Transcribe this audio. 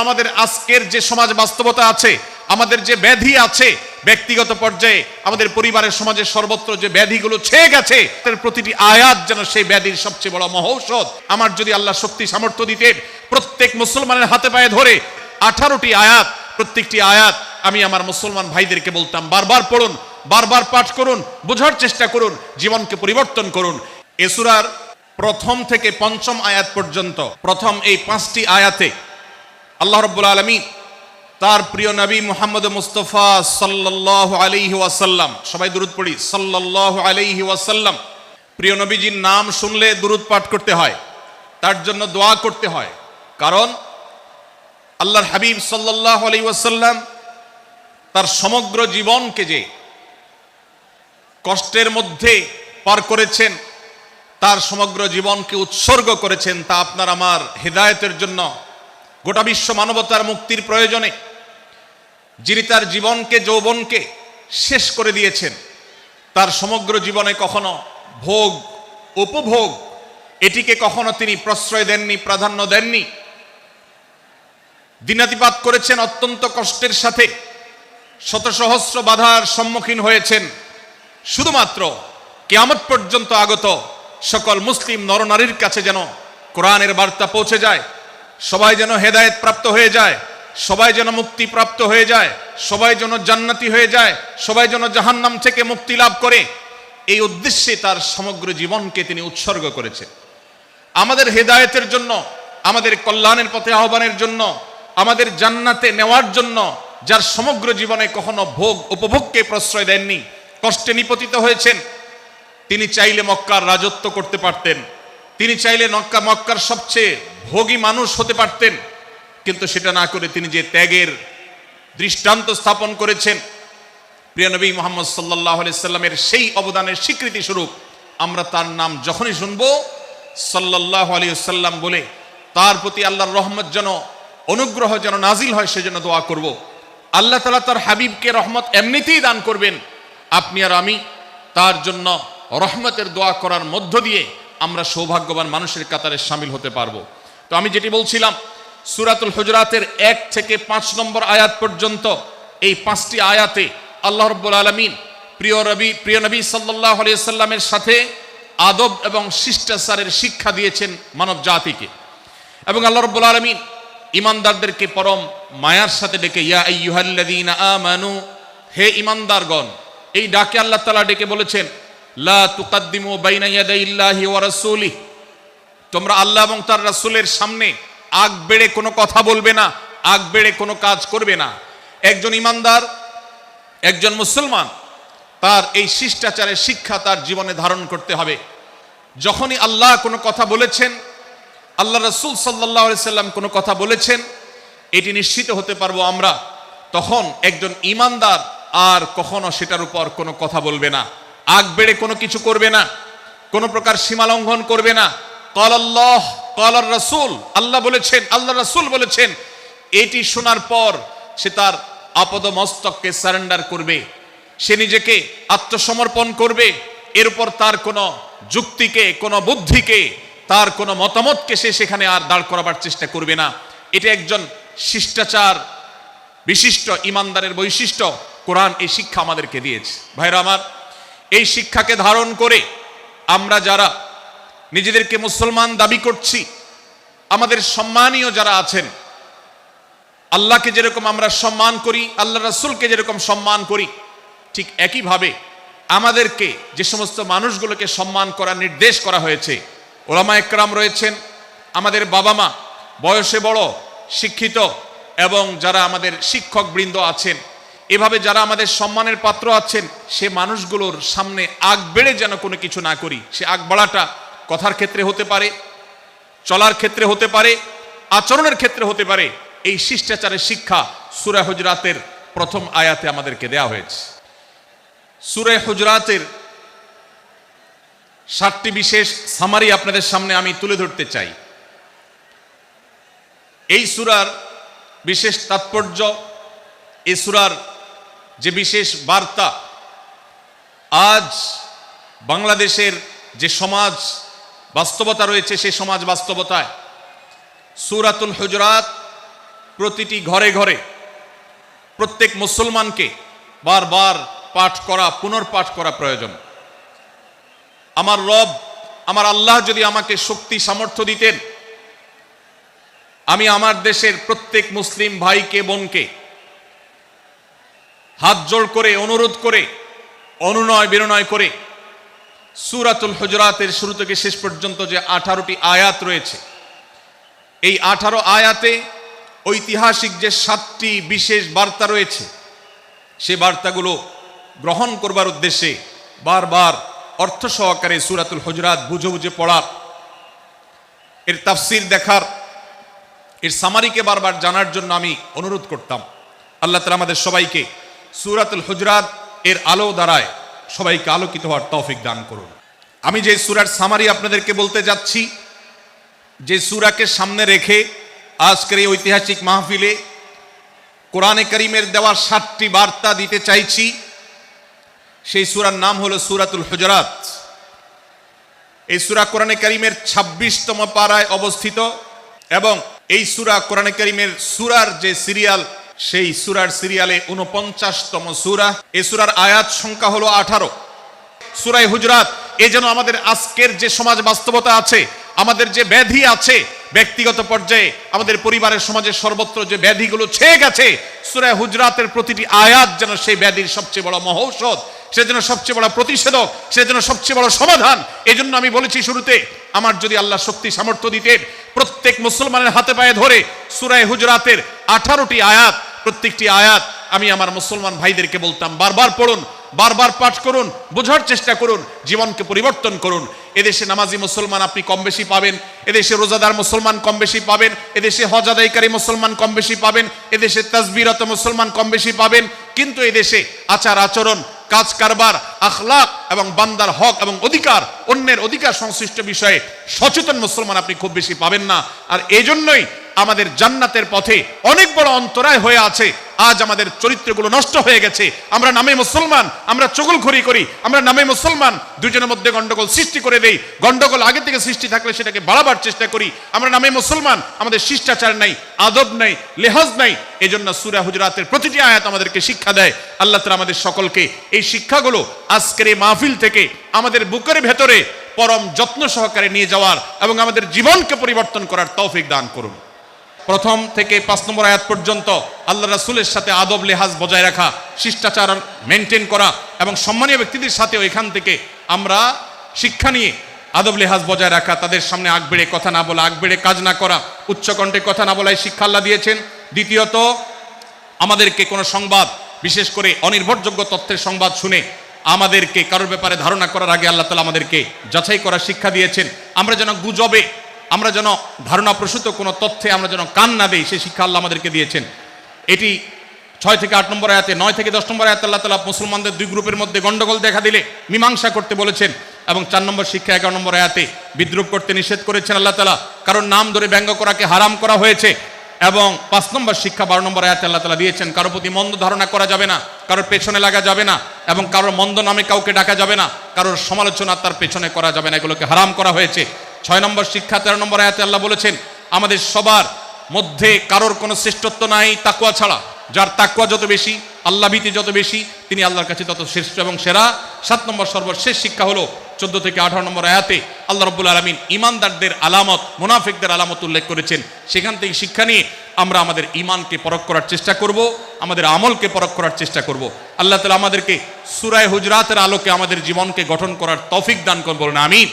আমাদের আজকের যে সমাজ বাস্তবতা আছে, আমাদের যে ব্যাধি আছে ব্যক্তিগত পর্যায়ে, আমাদের পরিবারের সমাজের সর্বত্র যে ব্যাধিগুলো ছেয়ে গেছে, তার প্রতিটি আয়াত যেন সেই ব্যাধির সবচেয়ে বড় মহৌষধ। আমার যদি আল্লাহ শক্তি সামর্থ্য দিতেন, প্রত্যেক মুসলমানের হাতে পায়ে ধরে 18টি আয়াত, প্রত্যেকটি আয়াত আমি আমার মুসলমান ভাইদেরকে বলতাম, বারবার পড়ুন, বারবার পাঠ করুন, বোঝার চেষ্টা করুন, জীবনকে পরিবর্তন করুন। এ সূরার প্রথম থেকে পঞ্চম আয়াত পর্যন্ত, প্রথম এই 5টি আয়াতে আল্লাহ রাব্বুল আলামিন তার প্রিয় নবী মুহাম্মদ মুস্তাফা সাল্লাল্লাহু আলাইহি ওয়াসাল্লাম, সবাই দুরূদ পড়ি, সাল্লাল্লাহু আলাইহি ওয়াসাল্লাম, প্রিয় নবীজির নাম শুনলে দুরূদ পাঠ করতে হয়, তার জন্য দোয়া করতে হয়। কারণ আল্লাহর হাবিব সাল্লাল্লাহু আলাইহি ওয়াসাল্লাম তার সমগ্র জীবনকে যে কষ্টের মধ্যে পার করেছেন, তার সমগ্র জীবনকে উৎসর্গ করেছেন, তা আপনার আমার হেদায়েতের জন্য, গোটা বিশ্ব মানবতার মুক্তির প্রয়োজনে। যিনি তার জীবনকে, যৌবনকে শেষ করে দিয়েছেন, তার সমগ্র জীবনে কখনো ভোগ উপভোগ এটিকে কখনো তিনি প্রশ্রয় দেননি, প্রাধান্য দেননি। দিনাতিপাত করেছেন অত্যন্ত কষ্টের সাথে, শত সহস্র বাধার সম্মুখীন হয়েছেন, শুধুমাত্র কিয়ামত পর্যন্ত আগত সকল মুসলিম নরনারীর কাছে যেন কোরআনের বার্তা পৌঁছে যায়, সবাই যেন হেদায়েত প্রাপ্ত হয়ে যায়, সবাই যেন মুক্তি প্রাপ্ত হয়ে যায়, সবাই যেন জান্নাতি হয়ে যায়, সবাই যেন জাহান্নাম থেকে মুক্তি লাভ করে, এই উদ্দেশ্যে তার সমগ্র জীবনকে তিনি উৎসর্গ করেছেন। আমাদের হেদায়েতের জন্য, আমাদের কল্যাণের পথে আহ্বানের জন্য, আমাদের জান্নাতে নেওয়ার জন্য, যার সমগ্র জীবনে কখনো ভোগ উপভোগকে প্রশ্রয় দেননি, কষ্টে নিপতিত হয়েছেন। তিনি চাইলে মক্কার রাজত্ব করতে পারতেন, তিনি চাইলে মক্কার সবচেয়ে ভোগী মানুষ হতে পারতেন, কিন্তু সেটা না করে তিনি যে ত্যাগের দৃষ্টান্ত স্থাপন করেছেন, প্রিয় নবী মুহাম্মদ সাল্লাল্লাহু আলাইহি সাল্লামের সেই অবদানের স্বীকৃতি স্বরূপ আমরা তার নাম যখনই শুনবো সাল্লাল্লাহু আলাইহি সাল্লাম বলে, তার প্রতি আল্লাহর রহমত যেন, অনুগ্রহ যেন নাজিল হয় সেজন্য দোয়া করব। আল্লাহ তাআলা তার হাবিবকে রহমত এমনিতেই দান করবেন, আপনি আর আমি তার জন্য রহমতের দোয়া করার মধ্য দিয়ে আমরা সৌভাগ্যবান মানুষের কাতারে শামিল হতে পারবো। তো আমি যেটি বলছিলাম, সূরাতুল হুজরাতের 1 থেকে 5 নম্বর আয়াত পর্যন্ত এই 5টি আয়াতে আল্লাহ রাব্বুল আলামিন প্রিয় নবী সাল্লাল্লাহু আলাইহি সাল্লামের সাথে আদব এবং শিষ্টাচারের শিক্ষা দিয়েছেন মানব জাতিকে। এবং আল্লাহ রাব্বুল আলামিন ঈমানদারদেরকে পরম মায়ার সাথে ডেকে, ইয়া আইয়ুহাল্লাযীনা আমানু, হে ঈমানদারগণ, এই ডাকে আল্লাহ তাআলা ডেকে বলেছেন, লা তুকাদ্দিমু বাইনা ইয়াদাইল্লাহি ওয়া রাসূলিহি, তোমরা আল্লাহ এবং তার রাসূলের সামনে আগ বেড়ে কোনো কথা বলবে না, আগ বেড়ে কোনো কাজ করবে না। একজন ঈমানদার, একজন মুসলমান, তার এই শিষ্টাচারের শিক্ষা তার জীবনে ধারণ করতে হবে। যখনই আল্লাহ কোনো কথা বলেছেন, আল্লাহ রাসূল সাল্লাল্লাহু আলাইহি সাল্লাম কোনো কথা বলেছেন, এটি নিশ্চিত হতে পারবো আমরা, তখন একজন ঈমানদার আর কখনো সেটার উপর কোনো কথা বলবে না, আগ বেড়ে কোনো কিছু করবে না, কোনো প্রকার সীমা লঙ্ঘন করবে না। ক্বাল আল্লাহ ক্বাল রাসূল, আল্লাহ বলেছেন, আল্লাহ রাসূল বলেছেন, এটি শোনার পর সে তার আপদ মস্তককে সারেন্ডার করবে, সে নিজেকে আত্মসমর্পণ করবে। এর উপর তার কোনো যুক্তিকে, কোনো বুদ্ধিকে, তার কোনো মতামতকে সে সেখানে আর দাঁড় করাবার চেষ্টা করবে না। এটা একজন শিষ্টাচার বিশিষ্ট ঈমানদারের বৈশিষ্ট্য। কোরআন এই শিক্ষা আমাদেরকে দিয়েছে। ভাইরা আমার, এই শিক্ষাকে ধারণ করে আমরা যারা নিজেদেরকে মুসলমান দাবি করছি, আমাদের সম্মানীয় যারা আছেন, আল্লাহকে যেরকম আমরা সম্মান করি, আল্লাহ রাসূলকে যেরকম সম্মান করি, ঠিক একইভাবে আমাদেরকে যে সমস্ত মানুষগুলোকে সম্মান করার নির্দেশ করা হয়েছে, ওলামা একরাম রয়েছেন, আমাদের বাবা মা, বয়সে বড়, শিক্ষিত, এবং যারা আমাদের শিক্ষক বৃন্দ আছেন, এভাবে যারা আমাদের সম্মানের পাত্র আছেন, সে মানুষগুলোর সামনে আগ বেড়ে যেন কোনো কিছু না করি। সে আগ বাড়াটা কথার ক্ষেত্রে হতে পারে, চলার ক্ষেত্রে হতে পারে, আচরণের ক্ষেত্রে হতে পারে। এই শিষ্টাচারের শিক্ষা সূরা হুজরাতের প্রথম আয়াতে আমাদেরকে দেওয়া হয়েছে। সূরা হুজরাতের 7টি বিশেষ সামারি আপনাদের সামনে আমি তুলে ধরতে চাই। এই সূরার বিশেষ তাৎপর্য, এই সূরার যে বিশেষ বার্তা, আজ বাংলাদেশের যে সমাজ বাস্তবতা রয়েছে, সেই সমাজ বাস্তবতায় সূরাতুল হুজরাত প্রতিটি ঘরে ঘরে প্রত্যেক মুসলমানকে বারবার পাঠ করা, পুনর্পাঠ করা প্রয়োজন। আমার রব, আমার আল্লাহ যদি আমাকে শক্তি সামর্থ্য দিতেন, আমি আমার দেশের প্রত্যেক মুসলিম ভাইকে বোনকে হাত জোড় করে, অনুরোধ করে, অনুনয় বিনয় করে সূরাতুল হুজুরাতের শুরু থেকে শেষ পর্যন্ত যে 18টি আয়াত রয়েছে, এই 18 আয়াতে ঐতিহাসিক যে 7টি বিশেষ বার্তা রয়েছে, সে বার্তাগুলো গ্রহণ করবার উদ্দেশ্যে বারবার অর্থ সহকারে সূরাতুল হুজুরাত বুঝে বুঝে পড়ার, এর তাফসীর দেখার, এর সামারিকে বারবার জানার জন্য আমি অনুরোধ করতাম। আল্লাহ তাআলা আমাদের সবাইকে সূরাতুল হুজুরাত এর আলো দ্বারায় সবাইকে আলোকিত হওয়ার তৌফিক দান করুন। আমি যে সূরার সামারি আপনাদেরকে বলতে যাচ্ছি, যে সূরাকে সামনে রেখে আজকের এই ঐতিহাসিক মাহফিলে কোরআনে কারীমের দেওয়া 7টি বার্তা দিতে চাইছি, সেই সূরার নাম হলো সূরাতুল হুজুরাত। এই সূরা কোরআনে কারীমের 26তম পারায় অবস্থিত এবং এই সূরা কোরআনে কারীমের সূরার যে সিরিয়াল, সেই সূরার সিরিয়ালে 49তম সূরা। এই সূরার আয়াত সংখ্যা হলো 18। সূরা হুজুরাত এ যেন আমাদের আজকের যে সমাজ বাস্তবতা আছে, আমাদের যে ব্যাধি আছে ব্যক্তিগত পর্যায়ে, আমাদের পরিবারের, সমাজের সর্বত্র যে ব্যাধিগুলো ছেয়ে গেছে, সূরা হুজুরাতের প্রতিটি আয়াত যেন সেই ব্যাধির সবচেয়ে বড় মহৌষধ, সেজন্য সবচেয়ে বড় প্রতিষেধক, সেজন্য সবচেয়ে বড় সমাধান। এজন্য আমি বলেছি শুরুতে, আমার যদি আল্লাহ শক্তি সামর্থ্য দিতেন, প্রত্যেক মুসলমানের হাতে পায়ে ধরে সূরা হুজুরাতের 18টি আয়াত, প্রত্যেকটি আয়াত আমি আমার মুসলমান ভাইদেরকে বলতাম, বারবার পড়ুন, বারবার পাঠ করুন, বোঝার চেষ্টা করুন, জীবনকে পরিবর্তন করুন। এদেশে নামাজি মুসলমান আপনি কম বেশি পাবেন, এদেশে রোজাদার মুসলমান কম বেশি পাবেন, এদেশে হজ আদায়কারী মুসলমান কম বেশি পাবেন, এদেশে তাসবিরত মুসলমান কম বেশি পাবেন, কিন্তু এদেশে আচার আচরণ, কাজ কারবার, আখলাক এবং বান্দার হক এবং অধিকার, অন্যের অধিকার সংশ্লিষ্ট বিষয়ে সচেতন মুসলমান আপনি খুব বেশি পাবেন না। আর এই জন্যই আমাদের জান্নাতের পথে অনেক বড় অন্তরায় হয়ে আছে। আজ আমাদের চরিত্রগুলো নষ্ট হয়ে গেছে। আমরা নামে মুসলমান, আমরা চগলখড়ি করি, আমরা নামে মুসলমান, দুজনের মধ্যে গন্ডগোল সৃষ্টি করে দেই। গন্ডগোল আগে থেকে সৃষ্টি থাকলে সেটাকে বাড়াবার চেষ্টা করি। আমরা নামে মুসলমান, আমাদের শিষ্টাচার নাই, আদব নাই, লেহাজ নাই। এজন্য সূরা হুজুরাতের প্রতিটি আয়াত আমাদেরকে শিক্ষা দেয়। আল্লাহ তাআলা আমাদের সকলকে এই শিক্ষাগুলো আজকের এই মাহফিল থেকে আমাদের বুকের ভেতরে পরম যত্ন সহকারে নিয়ে যাওয়ার এবং আমাদের জীবনকে পরিবর্তন করার তৌফিক দান করুন। প্রথম থেকে 5 নম্বর আয়াত পর্যন্ত আল্লাহ রাসূলের সাথে আদব লেহাজ বজায় রাখা, শিষ্টাচার মেনটেন করা এবং সম্মানীয় ব্যক্তিদের সাথেও এখান থেকে আমরা শিক্ষা নিয়ে আদব লেহাজ বজায় রাখা, তাদের সামনে আগ বেড়ে কথা না বলা, আগ বেড়ে কাজ না করা, উচ্চকণ্ঠে কথা না বলাই শিক্ষা আল্লাহ দিয়েছেন। দ্বিতীয়ত, আমাদেরকে কোনো সংবাদ, বিশেষ করে অনির্ভরযোগ্য তথ্যের সংবাদ শুনে আমাদেরকে কারোর ব্যাপারে ধারণা করার আগে আল্লাহ তাআলা আমাদেরকে যাচাই করার শিক্ষা দিয়েছেন। আমরা যেন গুজবে, আমরা যেন ধারণা প্রসূত কোনো তথ্যে আমরা যেন কান না দেই, সেই শিক্ষা আল্লাহ আমাদেরকে দিয়েছেন। এটি 6 থেকে 8 নম্বর আয়াতে, 9 থেকে 10 নম্বর আয়াতে আল্লাহ তাআলা মুসলমানদের 2 গ্রুপের মধ্যে গন্ডগোল দেখা দিলে মীমাংসা করতে বলেছেন। এবং 4 নম্বর শিক্ষা 11 নম্বর আয়াতে বিদ্রুপ করতে নিষেধ করেছেন আল্লাহ তাআলা, কারণ নাম ধরে ব্যঙ্গ করাকে হারাম করা হয়েছে। এবং 5 নম্বর শিক্ষা 12 নম্বর আয়াতে আল্লাহ তাআলা দিয়েছেন, কারোর প্রতি মন্দ ধারণা করা যাবে না, কারোর পেছনে লাগা যাবে না, এবং কারোর মন্দ নামে কাউকে ডাকা যাবে না, কারোর সমালোচনা তার পেছনে করা যাবে না, এগুলোকে হারাম করা হয়েছে। 6 নম্বর শিক্ষা 13 নম্বর আয়াতে আল্লাহ বলেছেন, আমাদের সবার মধ্যে কারোর কোনো শ্রেষ্ঠত্ব নাই তাকওয়া ছাড়া। যার তাকওয়া যত বেশি, আল্লাহ ভীতি যত বেশি, তিনি আল্লাহর কাছে তত শ্রেষ্ঠ এবং সেরা। 7 নম্বর সর্বশেষ শিক্ষা হলো 14 থেকে 18 নম্বর আয়াতে আল্লাহ রাব্বুল আলামিন ঈমানদারদের আলামত, মুনাফিকদের আলামত উল্লেখ করেছেন। সেখান থেকে শিক্ষা নিয়ে আমরা আমাদের ঈমানকে পরখ করার চেষ্টা করব, আমাদের আমলকে পরখ করার চেষ্টা করব। আল্লাহ তাআলা আমাদেরকে সূরা হুজুরাতের আলোকে আমাদের জীবনকে গঠন করার তৌফিক দান করুন, বলুন আমিন।